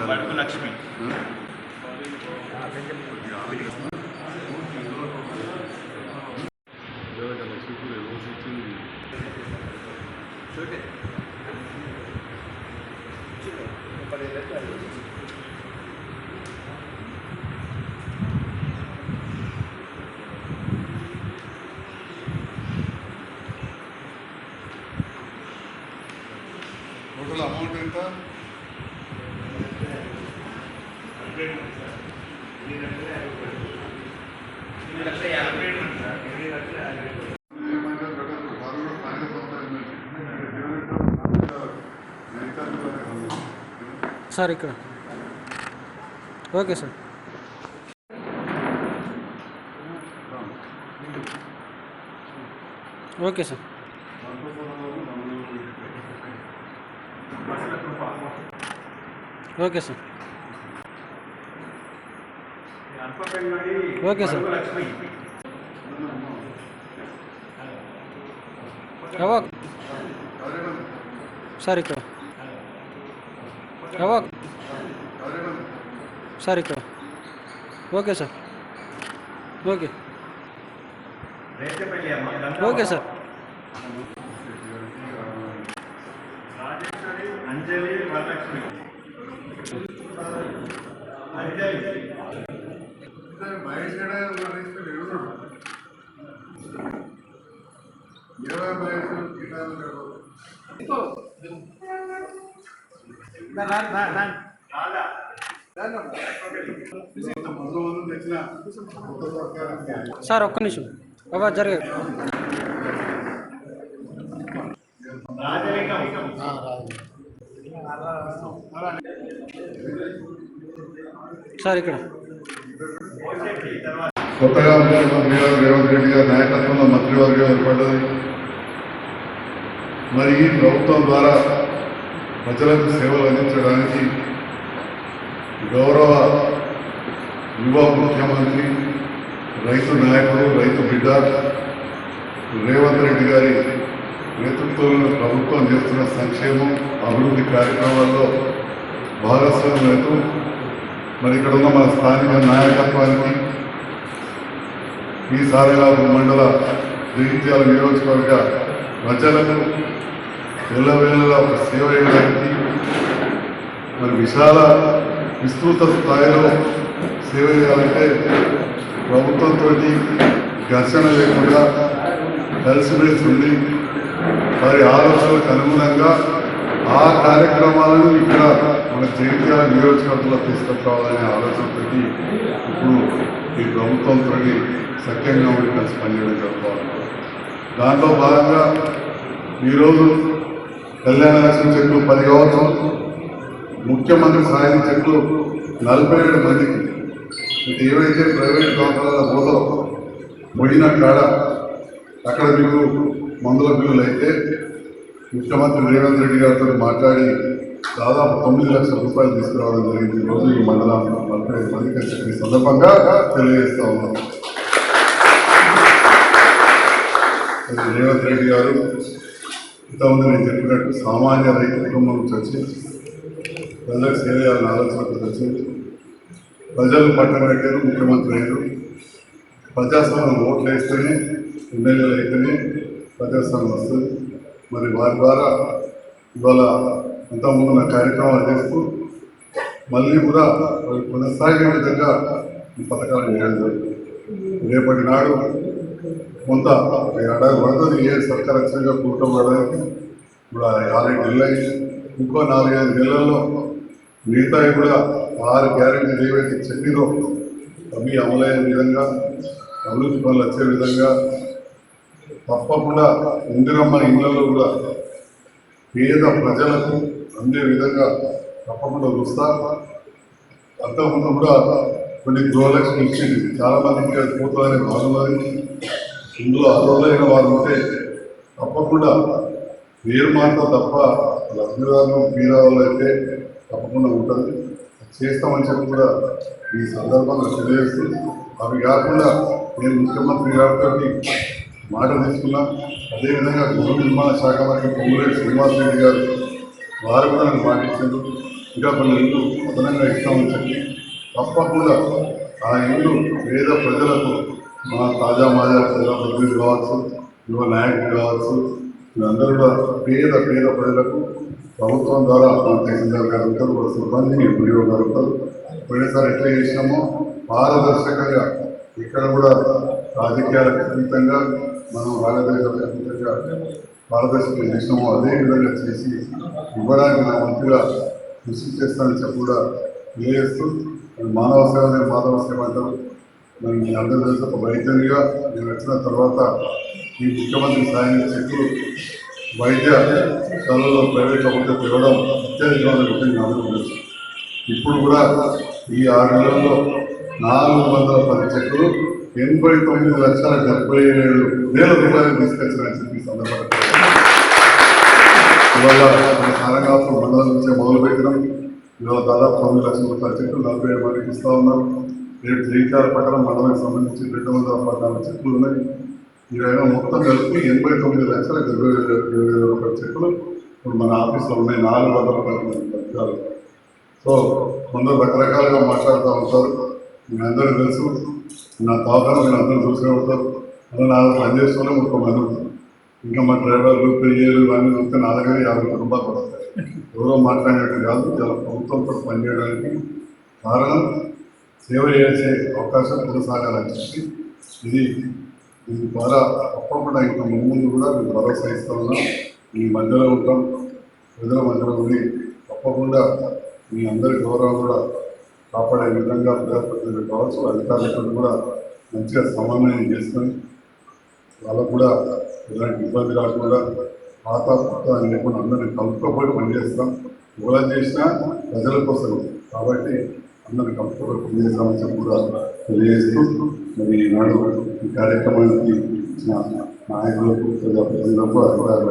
బడుగు Lakshmi total amount ఎంత? Sir ఇక్కడ okay sir. Okay sir. Okay sir. Okay sir. Sir ఇక్కడ సార్ ఇక్కడ okay sir. Okay okay sir. Anjali Varalakshmi sir ఒక్క నిమిషం బాబా జరిగే సార్ ఇక్కడ కొత్తగా ముఖ్యమంత్రి గారు రేవంత్ రెడ్డి గారి నాయకత్వంలో మంత్రివర్గం ఏర్పడ్డది. మరి ఈ ప్రభుత్వం ద్వారా ప్రజలకు సేవలు అందించడానికి గౌరవ యువ ముఖ్యమంత్రి, రైతు నాయకుడు, రైతు బిడ్డ రేవంత్ రెడ్డి గారి నేతృత్వంలో ప్రభుత్వం చేస్తున్న సంక్షేమం అభివృద్ధి కార్యక్రమాల్లో భాగస్వామ్యం. మరి ఇక్కడ ఉన్న మన స్థానిక నాయకత్వానికి ఈ సారగారు మండల జగిత్యాల నియోజకవర్గ ప్రజలకు ఎల్లవేళలా ఒక సేవ చేయడానికి మరి విస్తృత స్థాయిలో సేవ చేయాలంటే ప్రభుత్వంతో ఘర్షణ లేకుండా కలిసిమెలిసి ఉండి వారి ఆలోచనలకు అనుగుణంగా ఆ కార్యక్రమాలను ఇక్కడ మన జగిత్యాల నియోజకవర్గంలో తీసుకురావాలనే ఆలోచనతో ఇప్పుడు ఈ ప్రభుత్వంతో సఖ్యంగా ఉండి కలిసి పనిచేయడం జరుగుతుంది. దాంట్లో భాగంగా ఈరోజు కళ్యాణ లక్ష్మి చెట్లు 10 కావచ్చు, ముఖ్యమంత్రి సాయం చెట్లు 47 మందికి ఏవైతే ప్రైవేట్ దవాఖానాల పోతారో పోయిన కాడ అక్కడ మీకు మందుల బిల్లులు అయితే ముఖ్యమంత్రి రేవంత్ రెడ్డి గారితో మాట్లాడి దాదాపు 9 లక్షల రూపాయలు తీసుకురావడం జరిగింది. ఈరోజు ఈ మండలం 45 మందికి ఈ సందర్భంగా తెలియజేస్తా ఉన్నాం. రేవంత్ రెడ్డి గారు ఇంతకుముందు నేను చెప్పినట్టు సామాన్య రైతు కుటుంబం నుంచి వచ్చి ప్రజలకు సేవ చేయాలని ఆలోచనకు వచ్చి ప్రజలు పట్టణ పెట్టారు, ముఖ్యమంత్రి అయ్యారు. ప్రజాస్వామ్యం ఓట్లు వేస్తేనే, ఎమ్మెల్యేలు అయితేనే ప్రజాస్వామ్యం వస్తుంది. మరి వారి ద్వారా ఇవాళ ఇంతకుముందు నా కార్యక్రమాలు చేస్తూ మళ్ళీ కూడా కొనసాగే విధంగా ఈ పథకాలు చేయడం జరుగుతుంది. రేపటి నాడు కొంత ఏడాది పడుతుంది. ఏ సర్కార్ వచ్చినాక కూటమి పడడానికి ఇప్పుడు 6 నెలలు అయింది. ఇంకో 4-5 నెలల్లో మిగతా కూడా 6 గ్యారెంటీలు ఏవైతే చెప్పిరో అవి అమలయ్యే విధంగా, అభివృద్ధి పనులు వచ్చే విధంగా తప్పకుండా ఇందిరమ్మ ఇళ్లలో కూడా పేద ప్రజలకు అందే విధంగా తప్పకుండా చూస్తా. అంతకుముందు కూడా కొన్ని గృహలక్ష్మి ఇచ్చింది, చాలామందికి అది పోతుందనే బాగున్నది. ఇందులో అర్హులైన వారు ఉంటే తప్పకుండా వేరు మాట తప్ప లబ్ధిదారులు పీరాలు అయితే తప్పకుండా ఉంటుంది. చేస్తామని చెప్పి కూడా ఈ సందర్భంగా తెలియజేస్తూ అవి కాకుండా నేను ముఖ్యమంత్రి గారితో మాట తీసుకున్నా. అదేవిధంగా గృహ నిర్మాణ శాఖ మంత్రి పొంగులేటి శ్రీనివాస్ రెడ్డి గారు వారు కూడా నాకు మాట ఇచ్చారు. ఇంకా కొన్ని ఇల్లు అదనంగా ఇస్తామని చెప్పి తప్పకుండా ఆ ఇల్లు పేద ప్రజలకు మా తాజా మాజా ప్రజాప్రతినిధులు కావచ్చు, యువ నాయకులు కావచ్చు, వీళ్ళందరూ కూడా పేద ప్రజలకు ప్రభుత్వం ద్వారా మన తహసీల్దార్ గారు ఉంటారు, ఒక సిబ్బంది ఎంపీఓ గారు ఉంటారు. పోయినసారి ఎట్లా చేసినామో పారదర్శకంగా ఇక్కడ కూడా రాజకీయాలకు అతీతంగా మనం రాజకీయాలకు అతీతంగా పారదర్శకంగా చేసినామో అదే విధంగా చేసి ఇవ్వడానికి నా వంతుగా కృషి చేస్తానని చెప్పి కూడా తెలియజేస్తూ మానవ సేవనే మాధవ సేవ అంటారు. మరి మీ అందరూ తెలిసి ఒక వైద్యునిగా నేను వచ్చిన తర్వాత ఈ ముఖ్యమంత్రి సాయం చెట్లు వైద్యశాలలో ప్రైవేట్ ప్రభుత్వం తిరగడం అత్యధికమైన విషయం అందరూ తెలుసు. ఇప్పుడు కూడా ఈ 6 నెలల్లో 410 చెట్లు 89,77,000 రూపాయలు తీసుకొచ్చారని చెప్పి సందర్భంగా ఇవాళ మన సారంగాపూర్ మండలం నుంచే మొదలుపెట్టినాం. ఇవాళ దాదాపు 9 లక్షల రూపాయల చెట్లు 47 మందికి ఇస్తూ ఉన్నాం. రేపు శ్రీకార పట్టణం మండలానికి సంబంధించి 214 చెట్లు ఉన్నాయి. ఇవైనా మొత్తం కలిపి 89,70,20,000 రూపాయల చెట్లు ఇప్పుడు మన ఆఫీస్లో ఉన్నాయి. 410 సో కొందరు రకరకాలుగా మాట్లాడుతూ ఉంటారు. మీ అందరూ తెలుసు, నా తాతను మీరు అందరూ చూసే ఉంటారు. అలా నా పనిచేస్తూనే 30 మంది ఉంటారు. ఇంకా మా డ్రైవర్లు పెయ్యేలు ఇవన్నీ చూస్తే నా దగ్గర 50 కుటుంబాలు పడతాయి. ఎవరో మాట్లాడినట్టు కాదు, చాలా ప్రభుత్వంతో పనిచేయడానికి కారణం సేవ చేసే అవకాశం కొనసాగాలని చెప్పి దీని ద్వారా తప్పకుండా ఇంకా ముందు కూడా మేము భరోసా ఇస్తూ ఉన్నాం. మీ మధ్యలో ఉంటాం, ప్రజల మధ్యలో ఉండి తప్పకుండా మీ అందరి గౌరవం కూడా కాపాడే విధంగా ప్రజాప్రతినిధులు కావచ్చు, అధికారులతో కూడా మంచిగా సమన్వయం చేసుకొని వాళ్ళకు కూడా ఎలాంటి ఇబ్బంది రాకుండా పాత కొత్త లేకుండా అందరినీ కలుపుకోబడి పనిచేస్తాం. ఎవరు చేసినా ప్రజల కోసం కాబట్టి అందరినీ కలుపుకోబడి పనిచేస్తామని చెప్పి కూడా తెలియజేస్తూ మరి ఈనాడు ఈ కార్యక్రమానికి ఇచ్చిన నాయకులకు, ప్రజాప్రతినిధులకు, అధికారులకు